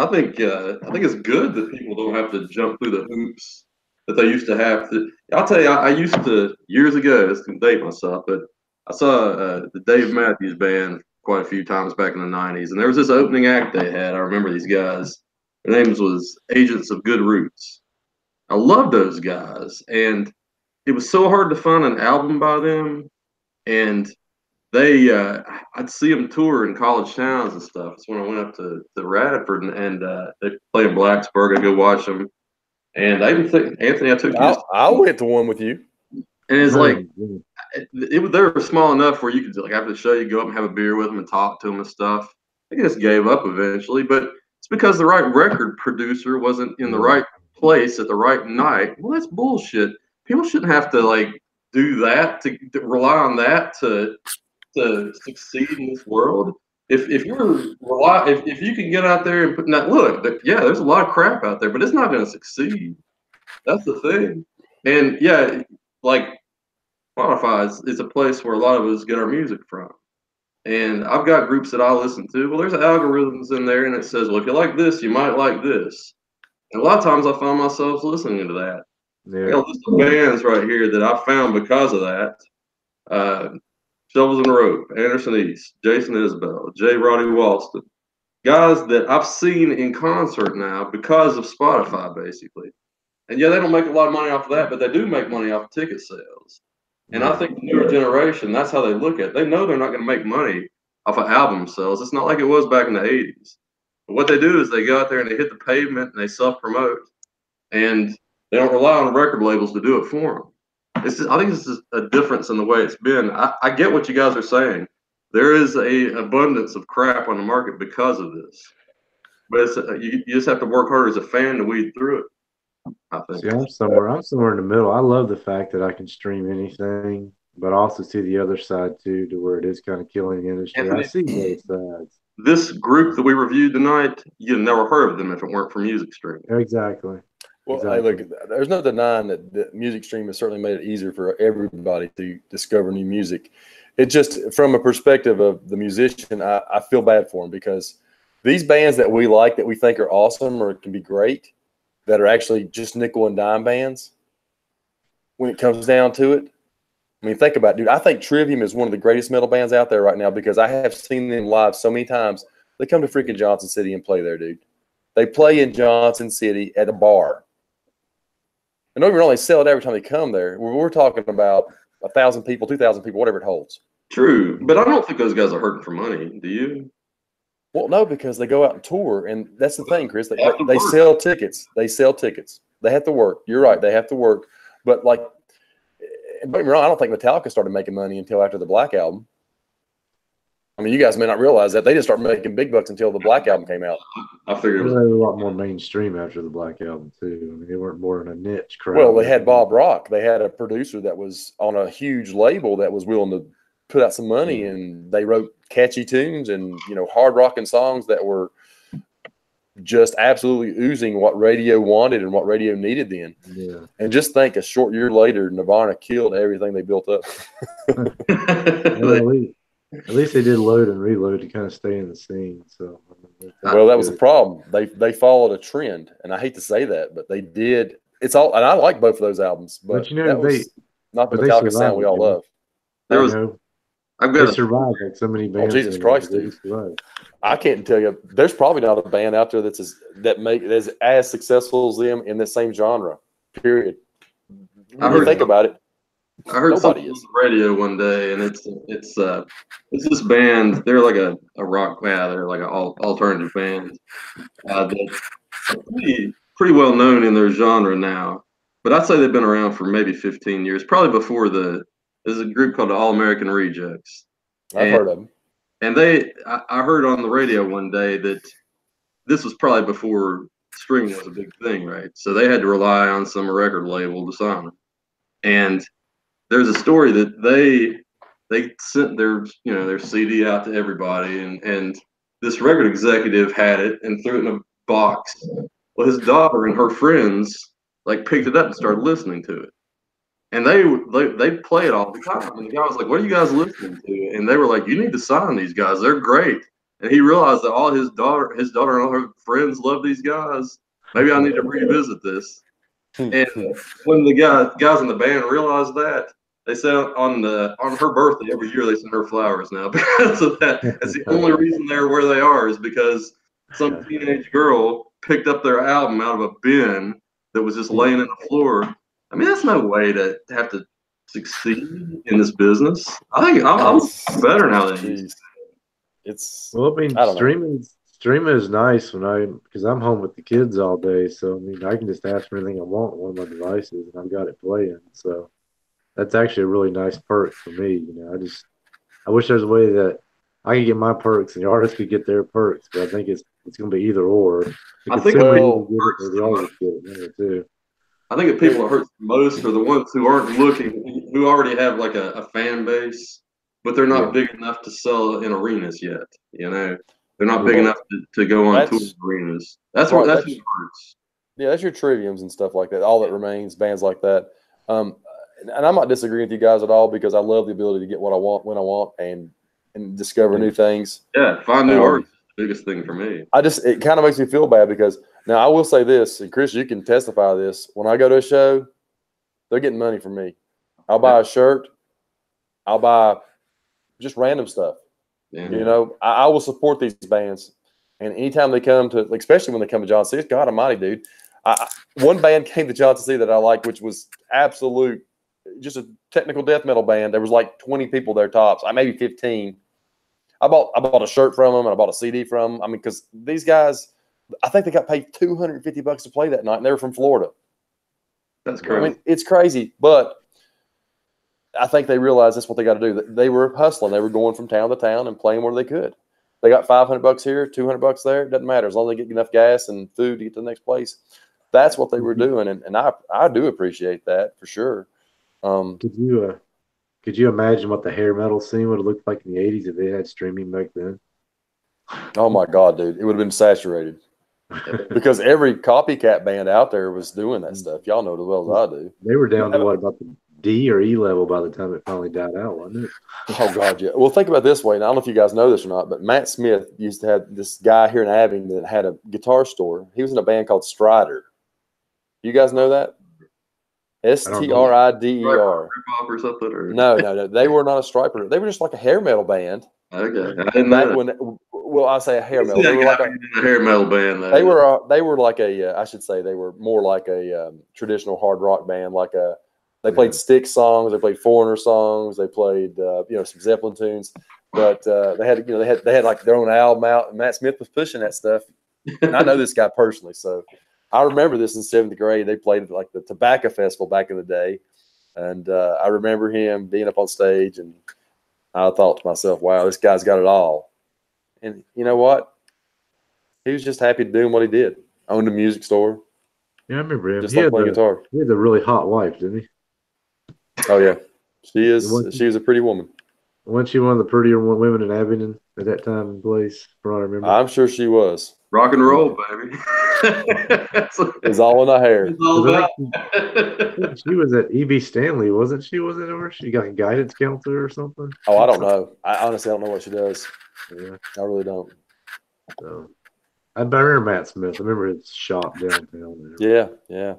it's good that people don't have to jump through the hoops that they used to have to. I'll tell you, I used to years ago. This can date myself, but I saw the Dave Matthews Band quite a few times back in the '90s, and there was this opening act they had. I remember these guys. Their names was Agents of Good Roots, I love those guys, and it was so hard to find an album by them. And they, I'd see them tour in college towns and stuff. It's when I went up to Radford, and they play in Blacksburg. I go watch them, and I even think Anthony, I took you. I went to one with you, and it's like they were small enough where you could, like, after the show, you go up and have a beer with them and talk to them and stuff. I just gave up eventually, but it's because the right record producer wasn't in the right place at the right night. Well, that's bullshit. People shouldn't have to like do that to rely on that to succeed in this world. If you can get out there and put that, look, yeah, there's a lot of crap out there, but it's not going to succeed. That's the thing. And yeah, like Spotify is a place where a lot of us get our music from. And I've got groups that I listen to. Well, there's algorithms in there, and it says, well, if you like this, you might like this. And a lot of times I find myself listening to that. Yeah. I got a list of bands right here that I found because of that. Shovels and Rope, Anderson East, Jason Isbell, J. Roddy Walston. Guys that I've seen in concert now because of Spotify, basically. And yeah, they don't make a lot of money off of that, but they do make money off of ticket sales. And I think the newer generation, that's how they look at it. They know they're not going to make money off of album sales. It's not like it was back in the 80s. But what they do is they go out there and they hit the pavement and they self-promote. And they don't rely on record labels to do it for them. I think it's just a difference in the way it's been. I get what you guys are saying. There is a abundance of crap on the market because of this. But you just have to work harder as a fan to weed through it. I think. See, I'm somewhere in the middle. I love the fact that I can stream anything, but also see the other side too, to where it is kind of killing the industry. Anthony, I see both sides. This group that we reviewed tonight, you'd never heard of them if it weren't for music streaming. Exactly. Well, exactly. Hey, look, there's no denying that music stream has certainly made it easier for everybody to discover new music. It just, from a perspective of the musician, I feel bad for them, because these bands that we like, that we think are awesome or can be great, that are actually just nickel and dime bands, when it comes down to it, I mean, think about it, dude. I think Trivium is one of the greatest metal bands out there right now, because I have seen them live so many times. They come to freaking Johnson City and play there, dude. They play in Johnson City at a bar. And don't get me wrong, they sell it every time they come there. We're talking about 1,000 people, 2,000 people, whatever it holds. True, but I don't think those guys are hurting for money. Do you? Well, no, because they go out and tour, and that's the thing, Chris. They sell tickets. They sell tickets. They have to work. You're right. They have to work. But, like, don't get me wrong, I don't think Metallica started making money until after the Black Album. I mean, you guys may not realize that. They didn't start making big bucks until the Black Album came out. I figured They were a lot more mainstream after the Black Album, too. I mean, they weren't more in a niche crowd. Well, they had Bob Rock. They had a producer that was on a huge label that was willing to put out some money, and they wrote catchy tunes and, you know, hard rocking songs that were just absolutely oozing what radio wanted and what radio needed then. Yeah. And just think, a short year later, Nirvana killed everything they built up. Well, at least they did load and reload to kind of stay in the scene. So, well, that was the problem. They followed a trend, and I hate to say that, but they did. It's all, and I like both of those albums, but you know, that was not the Metallica sound we all love. There was. I've got they survived like so many bands. Oh, Jesus Christ, dude! I can't tell you. There's probably not a band out there that's as successful as them in the same genre. Period. When you think about it, I heard something on the radio one day, and it's this band. They're like a rock band. They're like an alternative band. That's pretty well known in their genre now. But I'd say they've been around for maybe 15 years, probably before there's a group called the All American Rejects. I've heard of them. And I heard on the radio one day that this was probably before streaming was a big thing, right? So they had to rely on some record label to sign them. And there's a story that they sent their CD out to everybody, and this record executive had it and threw it in a box. Well, his daughter and her friends like picked it up and started listening to it. And they play it all the time. And the guy was like, "What are you guys listening to?" And they were like, "You need to sign these guys. They're great." And he realized that all his daughter and all her friends love these guys. Maybe I need to revisit this. And when the guys in the band realized that, they said on her birthday every year they send her flowers now because of that. That's the only reason they're where they are, is because some teenage girl picked up their album out of a bin that was just laying in the floor. I mean, that's no way to have to succeed in this business. I think I'm better now than you. It's Well, I mean, I don't know. streaming is nice because I'm home with the kids all day. So I mean, I can just ask for anything I want on one of my devices, and I've got it playing. So that's actually a really nice perk for me. You know, I wish there was a way that I could get my perks and the artists could get their perks, but I think it's going to be either or. The I think consumer it either get it hurts or the the artist most. get it. One of the two. I think the people that hurt the most are the ones who aren't looking, who already have like a fan base, but they're not big enough to sell in arenas yet. You know, they're not big enough to go on tour arenas. That's what hurts. Yeah, that's your triviums and stuff like that. All that remains, bands like that. And I'm not disagreeing with you guys at all because I love the ability to get what I want when I want and discover new things. Yeah, find new art is the biggest thing for me. It kind of makes me feel bad because now I will say this, and Chris, you can testify to this. When I go to a show, they're getting money from me. I'll buy a shirt. I'll buy just random stuff. Yeah. You know, I will support these bands. And anytime they come to, especially when they come to Johnson City, God almighty, dude. One band came to Johnson City that I liked, which was absolute, just a technical death metal band. There was like 20 people there tops, maybe 15. I bought a shirt from them and I bought a CD from them. I mean, because these guys, I think they got paid $250 to play that night, and they were from Florida. That's crazy. I mean, it's crazy, but I think they realized that's what they got to do. They were hustling. They were going from town to town and playing where they could. They got $500 here, $200 there. It doesn't matter as long as they get enough gas and food to get to the next place. That's what they were doing, and I do appreciate that for sure. Could you imagine what the hair metal scene would have looked like in the '80s if they had streaming back then? Oh my God, dude, it would have been saturated because every copycat band out there was doing that stuff. Y'all know it as well as I do. They were down to what, about the D or E level by the time it finally died out, wasn't it? Oh God, yeah. Well, think about it this way. Now, I don't know if you guys know this or not, but Matt Smith used to have this guy here in Abingdon that had a guitar store. He was in a band called Strider. You guys know that? STRIDER. Or something? Or? No. They were not a striper. They were just like a hair metal band. Okay, I didn't know. I say a hair metal. They were like a hair metal band. They were like I should say they were more like a traditional hard rock band. They played Styx songs, they played Foreigner songs, they played some Zeppelin tunes. But they had like their own album out, and Matt Smith was pushing that stuff. And I know this guy personally, so I remember this in 7th grade. They played at like the Tobacco Festival back in the day, and I remember him being up on stage, and I thought to myself, "Wow, this guy's got it all." And you know what? He was just happy doing what he did. Owned a music store. Yeah, I remember him. Just like playing guitar. He had a really hot wife, didn't he? Oh yeah, she is a pretty woman. Wasn't she one of the prettier women in Abingdon at that time and place? From what I remember, I'm sure she was. Rock and roll, baby. It's all in her hair. It's all about. She was at E.B. Stanley, wasn't she? Wasn't it where she got a guidance counselor or something? Oh, I don't know. I honestly don't know what she does. Yeah, I really don't. So, I remember Matt Smith. I remember his shop downtown there. Yeah.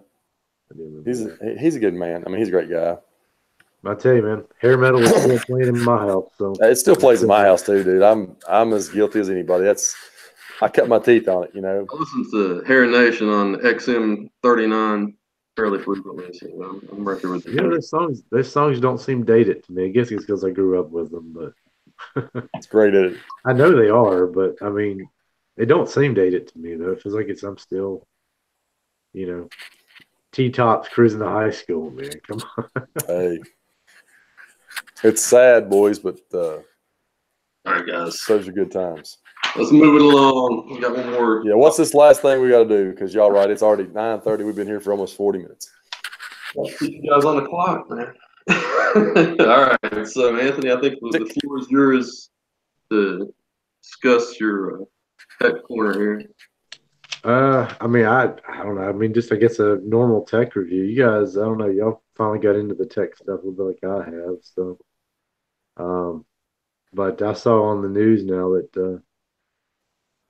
He's a good man. I mean, he's a great guy. I tell you, man, hair metal is still playing in my house. So it still plays in my house too, dude. I'm as guilty as anybody. I cut my teeth on it, you know. I listen to Hair Nation on XM39 fairly frequently, so I'm right there with you. Those songs don't seem dated to me. I guess it's because I grew up with them, but it's great at it. I know they are, but I mean, they don't seem dated to me though. It feels like I'm still, T-tops cruising to high school, man. Come on. Hey, it's sad, boys, but all right, guys, those are good times. Let's move it along. We got one more. Yeah, what's this last thing we got to do? Because y'all right, it's already 9:30. We've been here for almost 40 minutes. I'll keep you guys on the clock, man. All right, so Anthony, I think the floor is yours to discuss your tech corner here. I mean, I don't know. I mean, just I guess a normal tech review. You guys, I don't know. Y'all finally got into the tech stuff a little bit like I have. So, but I saw on the news now that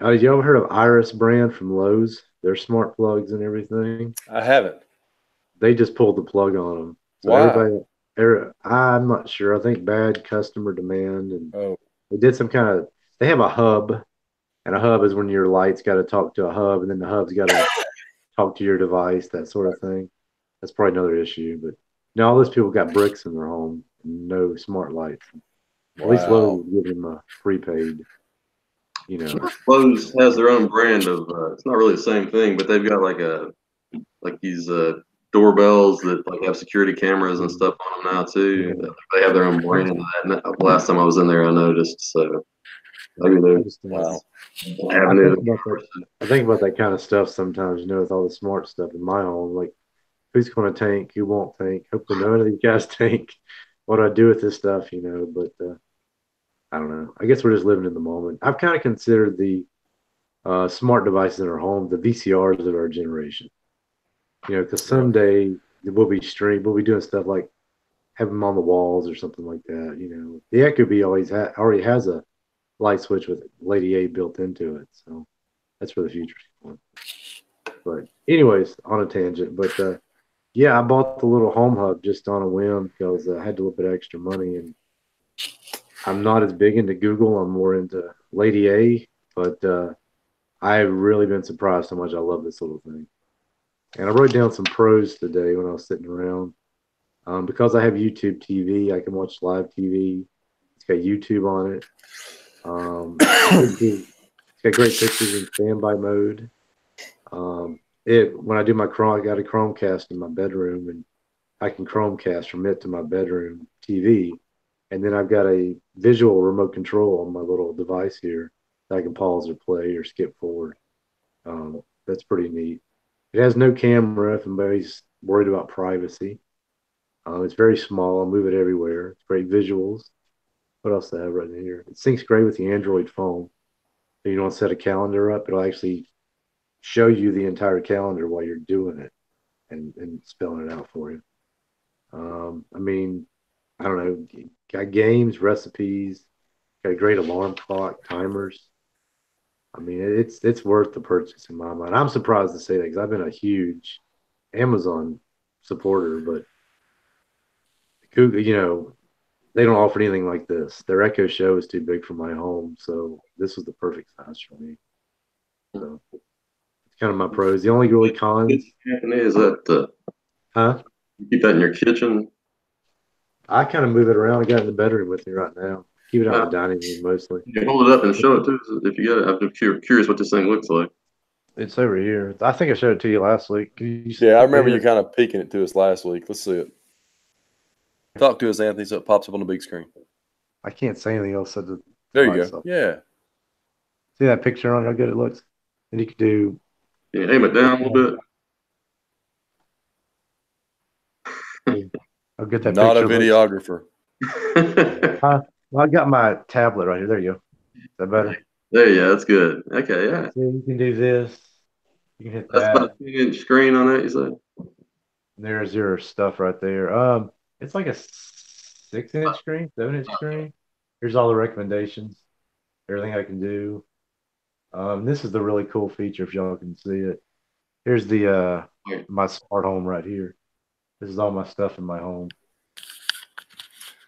y'all ever heard of Iris brand from Lowe's? Their smart plugs and everything. I haven't. They just pulled the plug on them. So why? I'm not sure. I think bad customer demand, and they did some kind of. They have a hub. And a hub is when your light's got to talk to a hub, and then the hub's got to talk to your device, that sort of thing. That's probably another issue. But now all those people got bricks in their home and no smart lights. At least Lowe's Wow. would give them a prepaid, you know. Lowe's has their own brand of. It's not really the same thing, but they've got like these doorbells that like have security cameras and stuff on them now too. Yeah. They have their own brand of that. And the last time I was in there, I noticed. So maybe I just Wow. avenue. I think about that kind of stuff sometimes, you know, with all the smart stuff in my home. Like, who's going to tank? Who won't tank? Hopefully, none of these guys tank. What do I do with this stuff, you know? But I don't know. I guess we're just living in the moment. I've kind of considered the smart devices in our home the VCRs of our generation. You know, because someday we'll be doing stuff like have them on the walls or something like that. You know, the Echo Bee already has a light switch with Lady A built into it, so that's where the future's going. But anyways, on a tangent. But yeah, I bought the little home hub just on a whim because I had a little bit of extra money, and I'm not as big into Google. I'm more into Lady A, but I've really been surprised how much I love this little thing. And I wrote down some pros today when I was sitting around. Because I have YouTube TV, I can watch live TV. It's got YouTube on it. It's got great pictures in standby mode. When I do my Chrome, I got a Chromecast in my bedroom, and I can Chromecast from it to my bedroom TV. And then I've got a visual remote control on my little device here that I can pause or play or skip forward. That's pretty neat. It has no camera if anybody's worried about privacy. It's very small. I'll move it everywhere. It's great visuals. What else do I have right in here? It syncs great with the Android phone. So you don't set a calendar up. It'll actually show you the entire calendar while you're doing it and spelling it out for you. I mean, I don't know. Got games, recipes, got a great alarm clock, timers. I mean, it's worth the purchase in my mind. I'm surprised to say that because I've been a huge Amazon supporter, but Google, you know, they don't offer anything like this. Their Echo Show is too big for my home, so this was the perfect size for me. So it's kind of my pros. The only really cons, Anthony, is that huh? you keep that in your kitchen? I kind of move it around. I got it in the bedroom with me right now. Keep it out in the dining room mostly. You can hold it up and show it too if you get it. I'm curious what this thing looks like. It's over here. I think I showed it to you last week. Yeah, I remember you kind of peeking it to us last week. Let's see it. Talk to us, Anthony, so it pops up on the big screen. I can't say anything else. There you go. Yeah. See that picture on how good it looks? And you could do. Can you aim it down a little bit? How good that Not a picture videographer. Well, I got my tablet right here. There you go. Is that better? There you go. That's good. Okay, yeah. So you can do this. You can hit That's that. about a 2-inch screen on that, you said? There's your stuff right there. It's like a 6-inch screen, 7-inch screen. Here's all the recommendations, everything I can do. This is the really cool feature if y'all can see it. Here's the my smart home right here. This is all my stuff in my home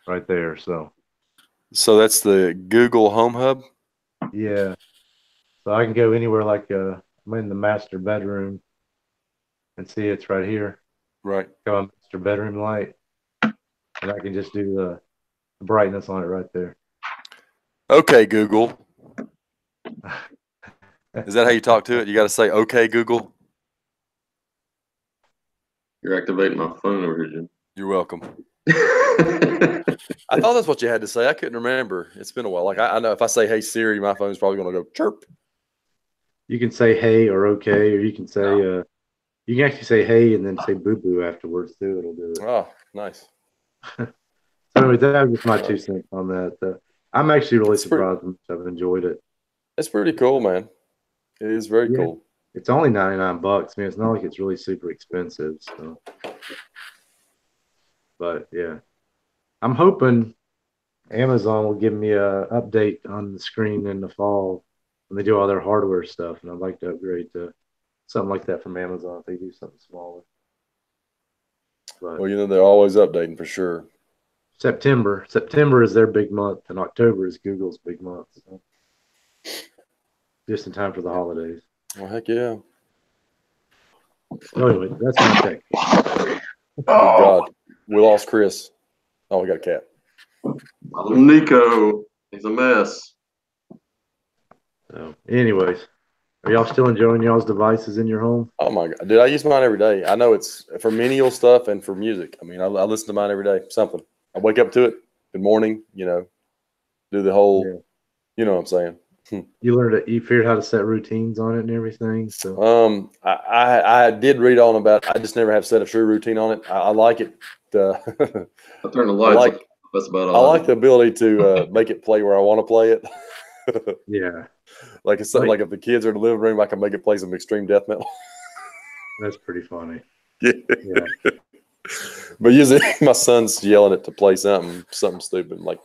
right there. So that's the Google Home Hub? yeah. So I can go anywhere like I'm in the master bedroom and see it's right here. Right. Go on master bedroom light. And I can just do the brightness on it right there. Okay, Google. Is that how you talk to it? You got to say, okay, Google? You're activating my phone over here, Jim. You're welcome. I thought that's what you had to say. I couldn't remember. It's been a while. Like I know if I say, hey, Siri, my phone's probably going to go chirp. You can say hey or okay, or you can say, you can actually say hey and then say boo boo afterwards too. It'll do it. Oh, nice. So anyway, that was my 2 cents on that. I'm actually really surprised I've enjoyed it. It's pretty cool, man. It is very cool. It's only $99. Man, it's not like it's really super expensive. So, but yeah, I'm hoping Amazon will give me a update on the screen in the fall when they do all their hardware stuff, and I'd like to upgrade to something like that from Amazon if they do something smaller. But well, you know, they're always updating for sure. September is their big month, and October is Google's big month. So just in time for the holidays. Well, heck yeah. Oh, anyway, that's my tech. Good God. We lost Chris. Oh, we got a cat. Nico, he's a mess. So, anyways, are y'all still enjoying y'all's devices in your home? Oh my God, dude! I use mine every day. I know it's for menial stuff and for music. I mean, I listen to mine every day. Something. I wake up to it. Good morning. Do the whole. Yeah. You know what I'm saying. You figured how to set routines on it and everything. So I did read on about it. I just never have set a true routine on it. I like it. I turn the lights off. That's about all. I like the ability to make it play where I want to play it. Yeah. Like it's something like if the kids are in the living room, I can make it play some extreme death metal. That's pretty funny. Yeah. But usually my son's yelling it to play something stupid, like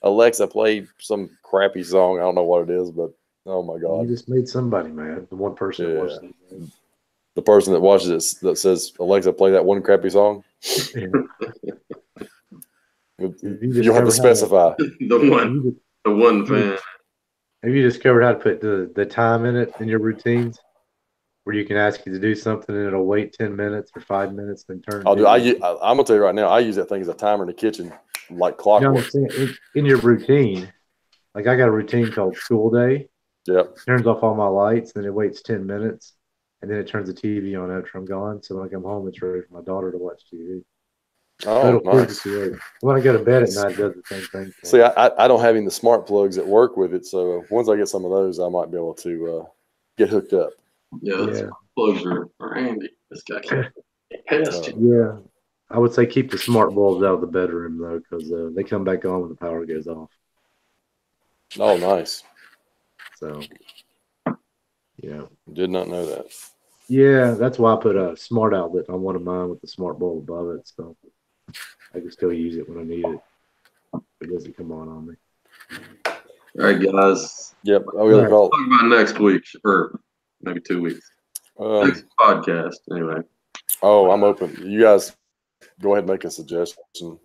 Alexa, play some crappy song. I don't know what it is, but oh my God. You just made somebody mad. The one person that watches it. The person that watches it that says, Alexa, play that one crappy song. Yeah. You have to specify. The one fan. Have you discovered how to put the time in it in your routines? Where you can ask you to do something and it'll wait 10 minutes or 5 minutes, then turn. I'm gonna tell you right now, I use that thing as a timer in the kitchen, like clockwork. In your routine, like I got a routine called School Day. Yep. It turns off all my lights, then it waits 10 minutes, and then it turns the TV on after I'm gone. So when I come home, it's ready for my daughter to watch TV. Oh, nice. When I go to bed at night, it does the same thing. See, I don't have any smart plugs that work with it, so once I get some of those, I might be able to get hooked up. Yeah, plugs are handy. This guy can't. Yeah, I would say keep the smart bulbs out of the bedroom though, because they come back on when the power goes off. Oh, nice. So, did not know that. Yeah, that's why I put a smart outlet on one of mine with the smart bulb above it, so I can still use it when I need it. It doesn't come on me. All right, guys. Yep. We'll talk about next week, or maybe 2 weeks. Next podcast, anyway. Oh, I'm open. You guys go ahead and make a suggestion.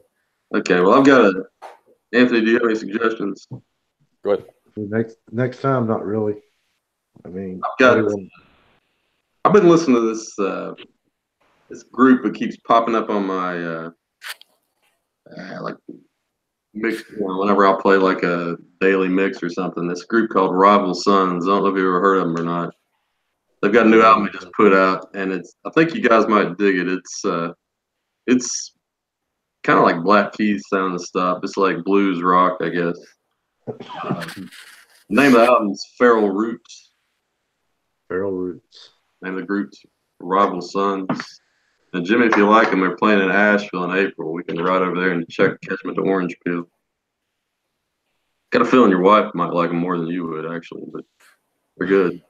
Okay, well, I've got Anthony, do you have any suggestions? Go ahead. Next time, not really. I mean, I've been listening to this group that keeps popping up on my like mix whenever I'll play like a daily mix or something. This group called Rival Sons. I don't know if you've ever heard of them or not. They've got a new album they just put out, and I think you guys might dig it. It's kind of like Black Keys sound and stuff. It's like blues rock, I guess. The name of the album is Feral Roots. Feral Roots. Name of the group's Rival Sons. And Jimmy, if you like them, they're playing in Asheville in April. We can ride over there and catch them at the Orange Peel. Got a feeling your wife might like them more than you would, actually, but they're good.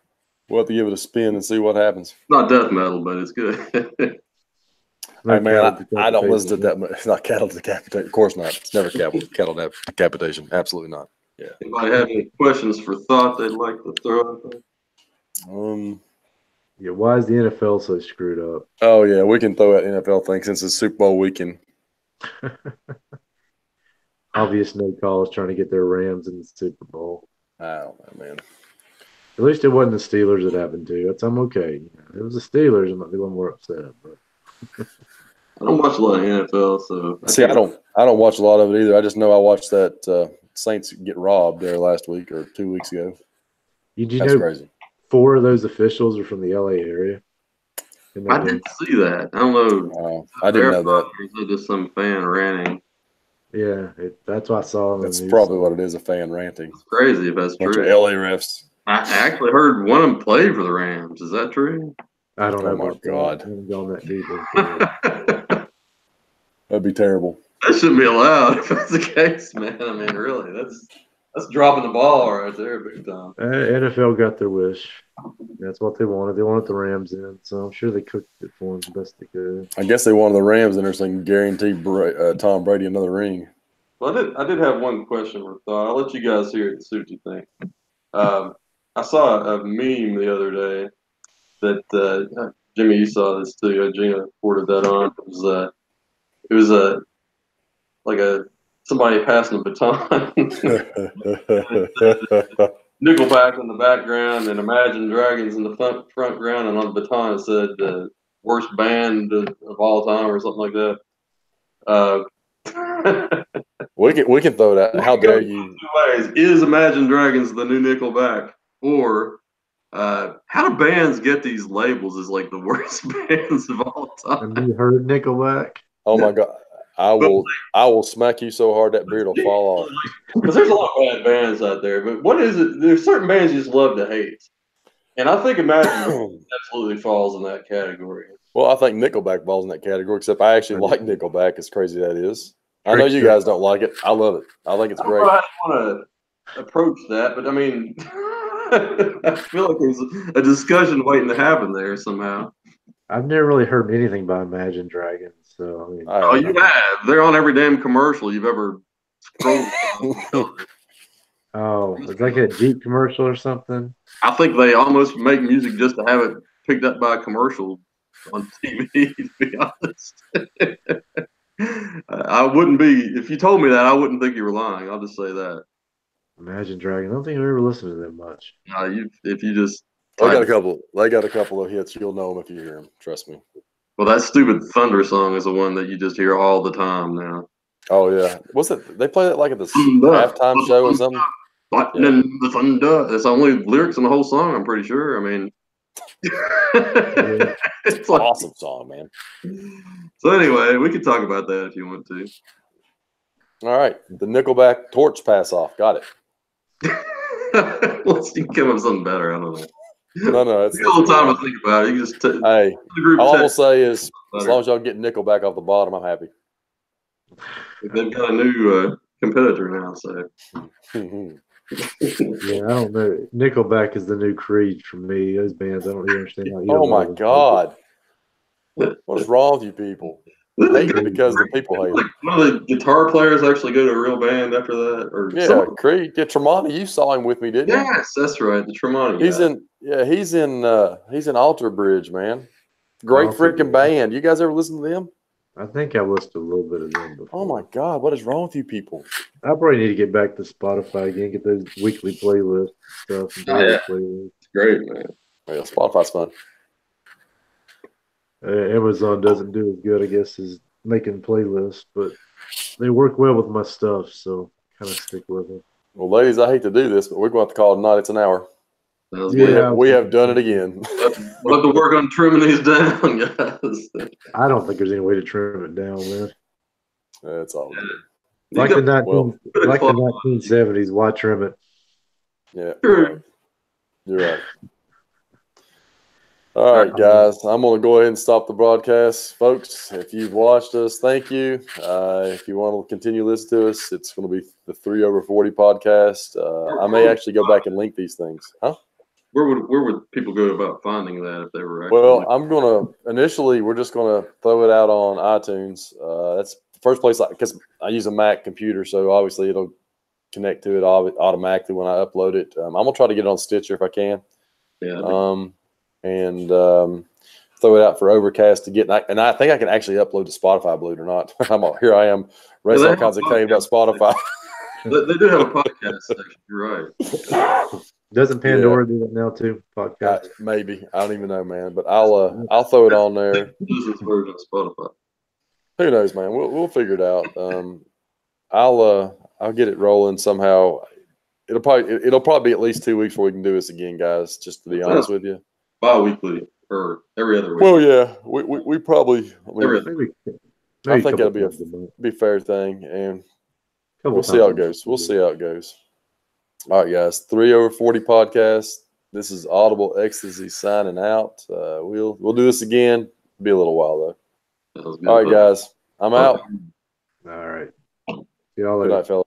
We'll have to give it a spin and see what happens. Not death metal, but it's good. Hey, man, I don't listen to that much. It's not cattle decapitation. Of course not. It's never cattle decapitation. Absolutely not. Yeah. Anybody have any questions for thought they'd like to throw out there? Yeah, why is the NFL so screwed up? Oh, yeah, we can throw out NFL thing since it's Super Bowl weekend. Obvious no calls trying to get their Rams in the Super Bowl. I don't know, man. At least it wasn't the Steelers that happened to. I'm okay. It was the Steelers. I'm not the one more upset. But I don't watch a lot of NFL, so see, I don't watch a lot of it either. I just know I watched that Saints get robbed there last week or 2 weeks ago. That's crazy. 4 of those officials are from the LA area. I didn't see that. I don't know. I didn't know that. Or is it just some fan ranting? Yeah, that's what I saw. That's probably what it is, a fan ranting. It's crazy if that's true. LA refs. I actually heard one of them played for the Rams. Is that true? I don't know. Oh, my God. I haven't gone that deep. That'd be terrible. That shouldn't be allowed if that's the case, man. I mean, really, that's dropping the ball right there big time. NFL got their wish. That's what they wanted. They wanted the Rams in, so I'm sure they cooked it for them the best they could. I guess they wanted the Rams in there so they can guarantee Tom Brady another ring. Well, I did have one question for thought. I'll let you guys hear it and see what you think. I saw a meme the other day that Jimmy, you saw this too. Gina forwarded that on. It was like somebody passing a baton. Nickelback in the background and Imagine Dragons in the front ground, and on the baton it said worst band of all time or something like that. We can throw that. How dare you? 2 ways. Is Imagine Dragons the new Nickelback, or how do bands get these labels as like the worst bands of all time? Have you heard Nickelback? Oh my God. I will smack you so hard that beard will fall off. Because there's a lot of bad bands out there, but what is it? There's certain bands you just love to hate, and I think Imagine absolutely falls in that category. Well, I think Nickelback falls in that category, except I actually like Nickelback, as crazy that is. I know you guys don't like it. I love it. I think it's great. I don't want to approach that, but I mean, I feel like there's a discussion waiting to happen there somehow. I've never really heard anything by Imagine Dragons, so I mean, oh, you have. They're on every damn commercial you've ever scrolled. Oh, it's like a Jeep commercial or something. I think they almost make music just to have it picked up by a commercial on TV. To be honest, I wouldn't be if you told me that. I wouldn't think you were lying. I'll just say that. Imagine Dragons. I don't think I've ever listened to them much. If you just they got a couple of hits. You'll know them if you hear them. Trust me. Well, that stupid Thunder song is the one that you just hear all the time now. Oh yeah, what's it? They play that like at the halftime show or something. Lightning, the thunder. That's the only lyrics in the whole song. I'm pretty sure. I mean, it's an awesome song, man. So anyway, we could talk about that if you want to. All right, the Nickelback torch pass off. Got it. Let's come up with something better. I don't know. No, it's a little time to think about it. You just hey, all I will say is, as long as y'all get Nickelback off the bottom, I'm happy. They've got a new competitor now, so. Yeah, I don't know. Nickelback is the new Creed for me. Those bands, I don't even understand how you. Oh my God, what is wrong with you people? Hate it because the people hate it. One of the guitar players actually go to a real band after that, or Creed. Yeah, Tremonti, you saw him with me, didn't you? Yes, that's right, the Tremonti. He's in Alter Bridge, man. Great freaking band. You guys ever listen to them? I think I've listened to a little bit of them before. Oh my God, what is wrong with you people? I probably need to get back to Spotify again, get those weekly playlists and stuff. Playlists. Great, man. Yeah, Spotify's fun. Amazon doesn't do as good, I guess, as making playlists, but they work well with my stuff, so kind of stick with them. Well, ladies, I hate to do this, but we're going to have to call it a night. It's an hour. We have done it again. We'll have to work on trimming these down, guys. I don't think there's any way to trim it down, man. That's all. Like the 1970s, why trim it? Yeah, you're right. All right, guys, I'm going to go ahead and stop the broadcast. Folks, if you've watched us, thank you. If you want to continue listening to us, it's going to be the 3 over 40 podcast. I may actually go back and link these things. Huh? Where would people go about finding that if they were actually? Well, I'm going to initially, we're just going to throw it out on iTunes. That's the first place, because I use a Mac computer, so obviously it'll connect to it automatically when I upload it. I'm going to try to get it on Stitcher if I can. Yeah. And throw it out for Overcast to get. And I think I can actually upload to Spotify, believe it or not. Here I am, raising all kinds of claims about Spotify. They do have a podcast section. You're right. Doesn't Pandora do that now too? Podcast? Maybe. I don't even know, man. But I'll throw it on there. This version of Spotify. Who knows, man? We'll figure it out. I'll get it rolling somehow. It'll probably be at least 2 weeks before we can do this again, guys. Just to be honest with you. Bi-weekly or every other week. Well, yeah, we probably. I think that'll be a fair thing, and we'll see how it goes. All right, guys. 3 over 40 podcast. This is Audible Ecstasy signing out. We'll do this again. Be a little while though. All right, guys. I'm out. All right. See y'all later. Good night, fellas.